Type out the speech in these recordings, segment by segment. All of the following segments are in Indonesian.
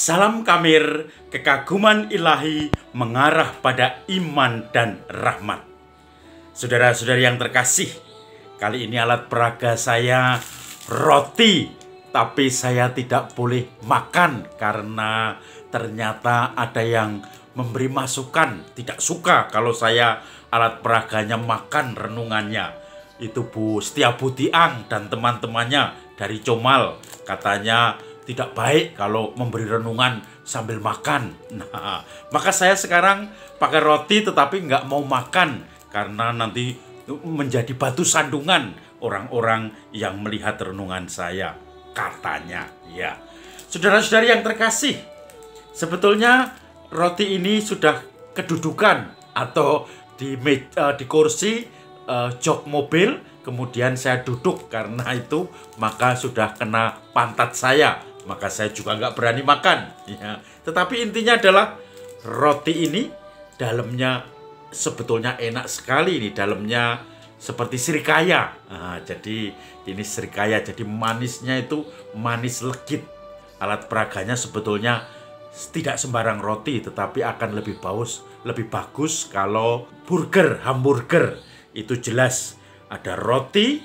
Salam Kamir, kekaguman ilahi mengarah pada iman dan rahmat. Saudara-saudari yang terkasih, kali ini alat peraga saya roti, tapi saya tidak boleh makan karena ternyata ada yang memberi masukan, tidak suka kalau saya alat peraganya makan renungannya. Itu Bu Setiabudi Ang dan teman-temannya dari Comal, katanya tidak baik kalau memberi renungan sambil makan. Nah, maka saya sekarang pakai roti tetapi nggak mau makan karena nanti menjadi batu sandungan orang-orang yang melihat renungan saya, katanya. Ya, saudara-saudari yang terkasih, sebetulnya roti ini sudah kedudukan atau di kursi jok mobil, kemudian saya duduk karena itu maka sudah kena pantat saya. Maka saya juga nggak berani makan. Ya. Tetapi intinya adalah roti ini dalamnya sebetulnya enak sekali. Ini dalamnya seperti srikaya. Nah, jadi ini srikaya. Jadi manisnya itu manis legit. Alat peraganya sebetulnya tidak sembarang roti, tetapi akan lebih bagus kalau hamburger. Itu jelas ada roti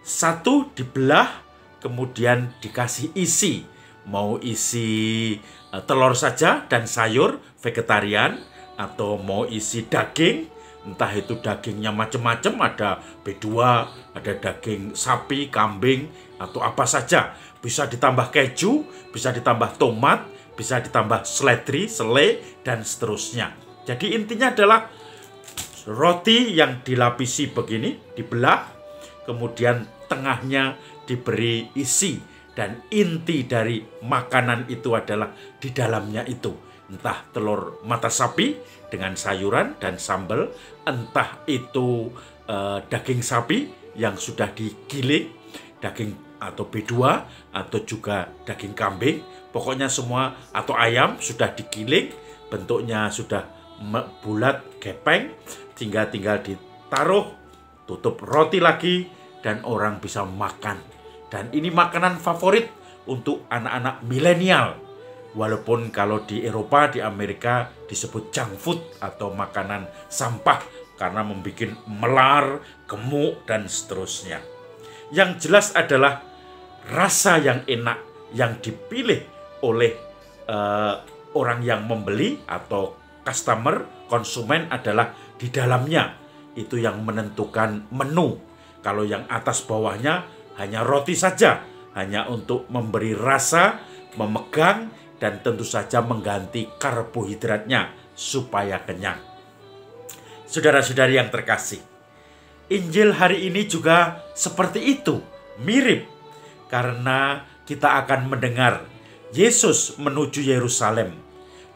satu dibelah, kemudian dikasih isi. Mau isi telur saja dan sayur vegetarian, atau mau isi daging, entah itu dagingnya macam-macam, ada B2, ada daging sapi, kambing, atau apa saja. Bisa ditambah keju, bisa ditambah tomat, bisa ditambah seledri, selai, dan seterusnya. Jadi intinya adalah roti yang dilapisi begini, dibelah, kemudian tengahnya diberi isi. Dan inti dari makanan itu adalah di dalamnya itu. Entah telur mata sapi dengan sayuran dan sambal, entah itu daging sapi yang sudah digiling, daging atau B2, atau juga daging kambing. Pokoknya semua, atau ayam sudah digiling, bentuknya sudah bulat, gepeng, tinggal ditaruh, tutup roti lagi, dan orang bisa makan. Dan ini makanan favorit untuk anak-anak milenial. Walaupun kalau di Eropa, di Amerika disebut junk food atau makanan sampah karena membuat melar, gemuk, dan seterusnya. Yang jelas adalah rasa yang enak yang dipilih oleh orang yang membeli atau konsumen adalah di dalamnya. Itu yang menentukan menu. Kalau yang atas bawahnya hanya roti saja, hanya untuk memberi rasa, memegang, dan tentu saja mengganti karbohidratnya supaya kenyang. Saudara-saudari yang terkasih, Injil hari ini juga seperti itu, mirip. Karena kita akan mendengar Yesus menuju Yerusalem.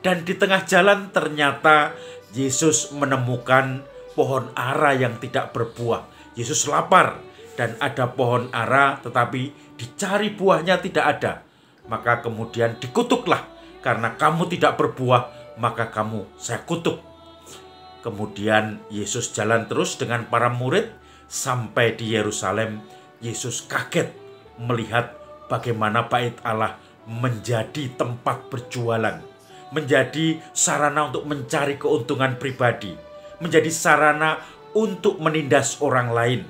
Dan di tengah jalan ternyata Yesus menemukan pohon ara yang tidak berbuah. Yesus lapar. Dan ada pohon ara tetapi dicari buahnya tidak ada. Maka kemudian dikutuklah. Karena kamu tidak berbuah, maka saya kutuk. Kemudian Yesus jalan terus dengan para murid. Sampai di Yerusalem, Yesus kaget melihat bagaimana bait Allah menjadi tempat berjualan. Menjadi sarana untuk mencari keuntungan pribadi. Menjadi sarana untuk menindas orang lain.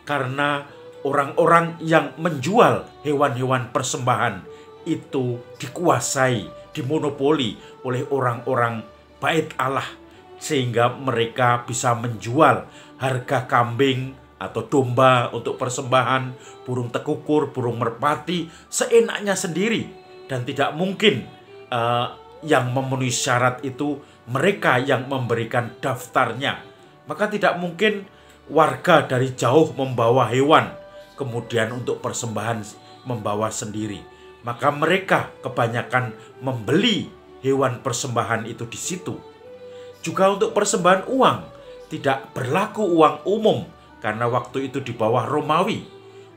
Karena orang-orang yang menjual hewan-hewan persembahan itu dikuasai, dimonopoli oleh orang-orang bait Allah. Sehingga mereka bisa menjual harga kambing atau domba untuk persembahan, burung tekukur, burung merpati, seenaknya sendiri. Dan tidak mungkin yang memenuhi syarat itu mereka yang memberikan daftarnya. Maka tidak mungkin warga dari jauh membawa hewan, kemudian untuk persembahan membawa sendiri. Maka mereka kebanyakan membeli hewan persembahan itu di situ. Juga untuk persembahan uang, tidak berlaku uang umum, karena waktu itu di bawah Romawi.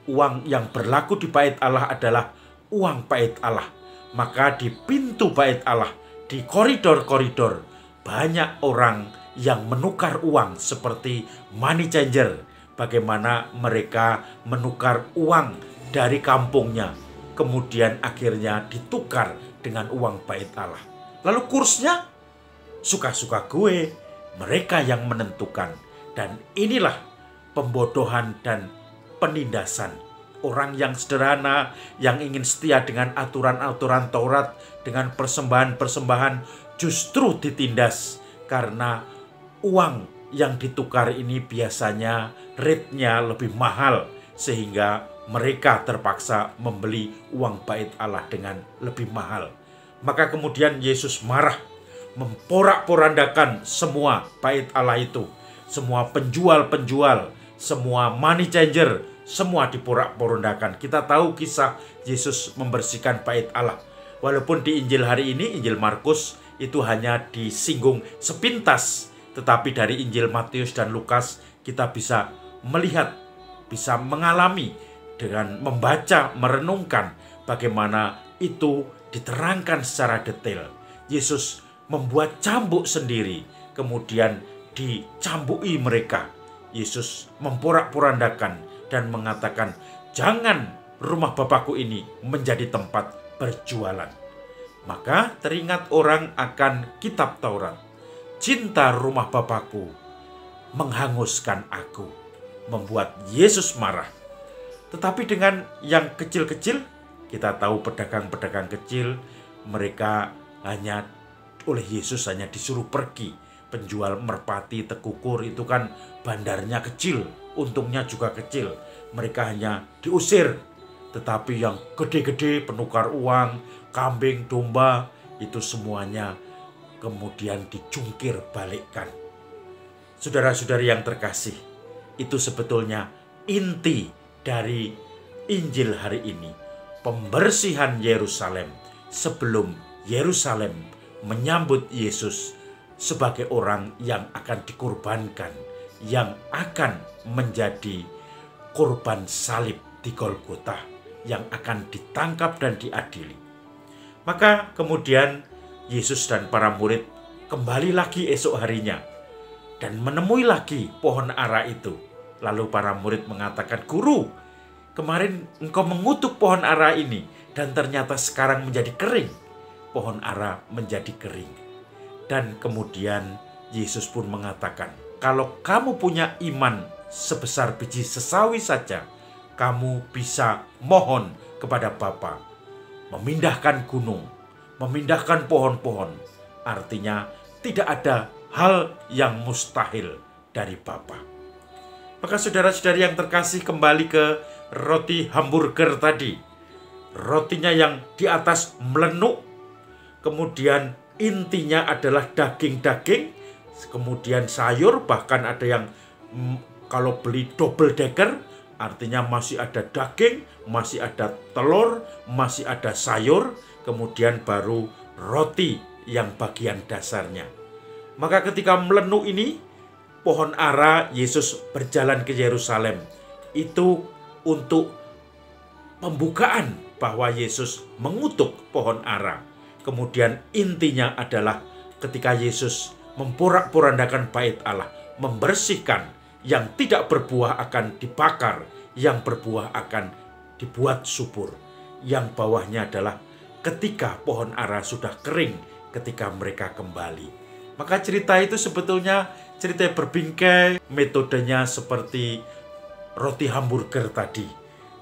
Uang yang berlaku di bait Allah adalah uang bait Allah. Maka di pintu bait Allah, di koridor-koridor, banyak orang yang menukar uang seperti money changer. Bagaimana mereka menukar uang dari kampungnya, kemudian akhirnya ditukar dengan uang bait Allah. Lalu kursnya suka-suka gue, mereka yang menentukan. Dan inilah pembodohan dan penindasan orang yang sederhana, yang ingin setia dengan aturan-aturan Taurat, dengan persembahan-persembahan, justru ditindas karena uang yang ditukar ini biasanya rate-nya lebih mahal, sehingga mereka terpaksa membeli uang bait Allah dengan lebih mahal. Maka kemudian Yesus marah, memporak-porandakan semua bait Allah itu. Semua penjual-penjual, semua money changer, semua diporak-porandakan. Kita tahu kisah Yesus membersihkan bait Allah. Walaupun di Injil hari ini, Injil Markus, itu hanya disinggung sepintas. Tetapi dari Injil Matius dan Lukas, kita bisa melihat, bisa mengalami dengan membaca, merenungkan bagaimana itu diterangkan secara detail. Yesus membuat cambuk sendiri, kemudian dicambuki mereka. Yesus memporak-porandakan dan mengatakan, jangan rumah Bapakku ini menjadi tempat berjualan. Maka teringat orang akan kitab Taurat. Cinta rumah Bapakku menghanguskan aku, membuat Yesus marah. Tetapi dengan yang kecil-kecil, kita tahu pedagang-pedagang kecil, mereka oleh Yesus hanya disuruh pergi. Penjual merpati, tekukur itu kan bandarnya kecil, untungnya juga kecil. Mereka hanya diusir. Tetapi yang gede-gede, penukar uang, kambing, domba, itu semuanya kemudian dicungkir balikkan. Saudara-saudari yang terkasih, itu sebetulnya inti dari Injil hari ini. Pembersihan Yerusalem sebelum Yerusalem menyambut Yesus sebagai orang yang akan dikurbankan, yang akan menjadi korban salib di Golgota, yang akan ditangkap dan diadili. Maka kemudian Yesus dan para murid kembali lagi esok harinya dan menemui lagi pohon ara itu. Lalu para murid mengatakan, "Guru, kemarin engkau mengutuk pohon ara ini dan ternyata sekarang menjadi kering." Pohon ara menjadi kering. Dan kemudian Yesus pun mengatakan, kalau kamu punya iman sebesar biji sesawi saja, kamu bisa mohon kepada Bapa, memindahkan gunung, memindahkan pohon-pohon. Artinya tidak ada hal yang mustahil dari Bapa. Maka saudara-saudari yang terkasih, kembali ke roti hamburger tadi. Rotinya yang di atas melenuk, kemudian intinya adalah daging-daging, kemudian sayur, bahkan ada yang kalau beli double decker, artinya masih ada daging, masih ada telur, masih ada sayur, kemudian baru roti yang bagian dasarnya. Maka ketika melenuk ini, pohon ara, Yesus berjalan ke Yerusalem. Itu untuk pembukaan bahwa Yesus mengutuk pohon ara. Kemudian intinya adalah ketika Yesus memporak-porandakan bait Allah, membersihkan, yang tidak berbuah akan dibakar, yang berbuah akan dibuat subur. Yang bawahnya adalah ketika pohon ara sudah kering, ketika mereka kembali. Maka cerita itu sebetulnya cerita berbingkai, metodenya seperti roti hamburger tadi.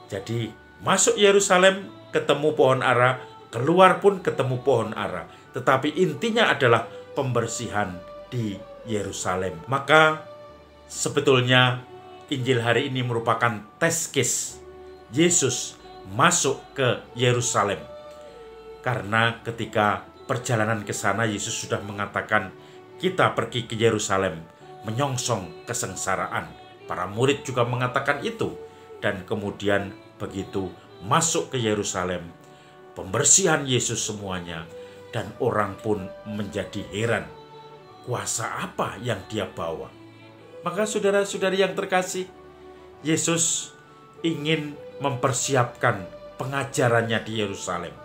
Jadi masuk Yerusalem, ketemu pohon ara, keluar pun ketemu pohon ara. Tetapi intinya adalah pembersihan di Yerusalem. Maka sebetulnya Injil hari ini merupakan test case Yesus masuk ke Yerusalem. Karena ketika perjalanan ke sana, Yesus sudah mengatakan, kita pergi ke Yerusalem menyongsong kesengsaraan. Para murid juga mengatakan itu. Dan kemudian begitu masuk ke Yerusalem, pembersihan Yesus semuanya, dan orang pun menjadi heran. Kuasa apa yang dia bawa? Maka saudara-saudari yang terkasih, Yesus ingin mempersiapkan pengajarannya di Yerusalem.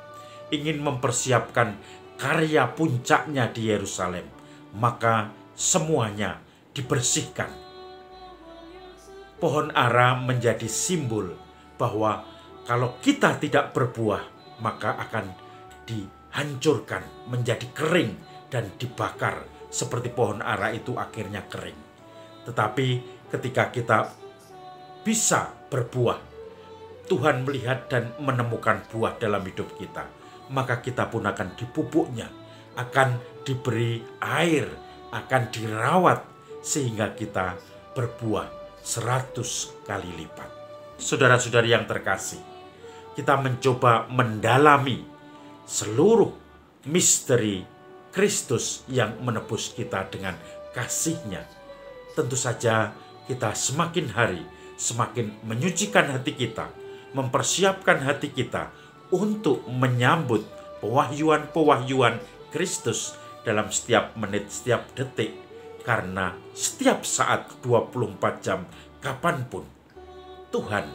Ingin mempersiapkan karya puncaknya di Yerusalem. Maka semuanya dibersihkan. Pohon ara menjadi simbol bahwa kalau kita tidak berbuah, maka akan dihancurkan menjadi kering dan dibakar seperti pohon ara itu akhirnya kering. Tetapi ketika kita bisa berbuah, Tuhan melihat dan menemukan buah dalam hidup kita, maka kita pun akan dipupuknya, akan diberi air, akan dirawat sehingga kita berbuah 100 kali lipat. Saudara-saudari yang terkasih, kita mencoba mendalami seluruh misteri Kristus yang menebus kita dengan kasih-Nya. Tentu saja kita semakin hari semakin menyucikan hati kita, mempersiapkan hati kita untuk menyambut pewahyuan-pewahyuan Kristus dalam setiap menit, setiap detik. Karena setiap saat 24 jam kapanpun Tuhan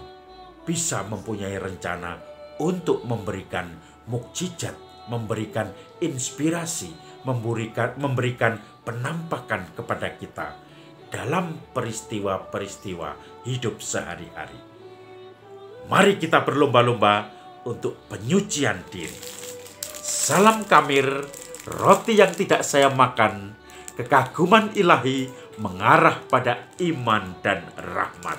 bisa mempunyai rencana untuk memberikan mukjizat, memberikan inspirasi, memberikan penampakan kepada kita dalam peristiwa-peristiwa hidup sehari-hari. Mari kita berlomba-lomba untuk penyucian diri. Salam Kamir, roti yang tidak saya makan, kekaguman ilahi mengarah pada iman dan rahmat.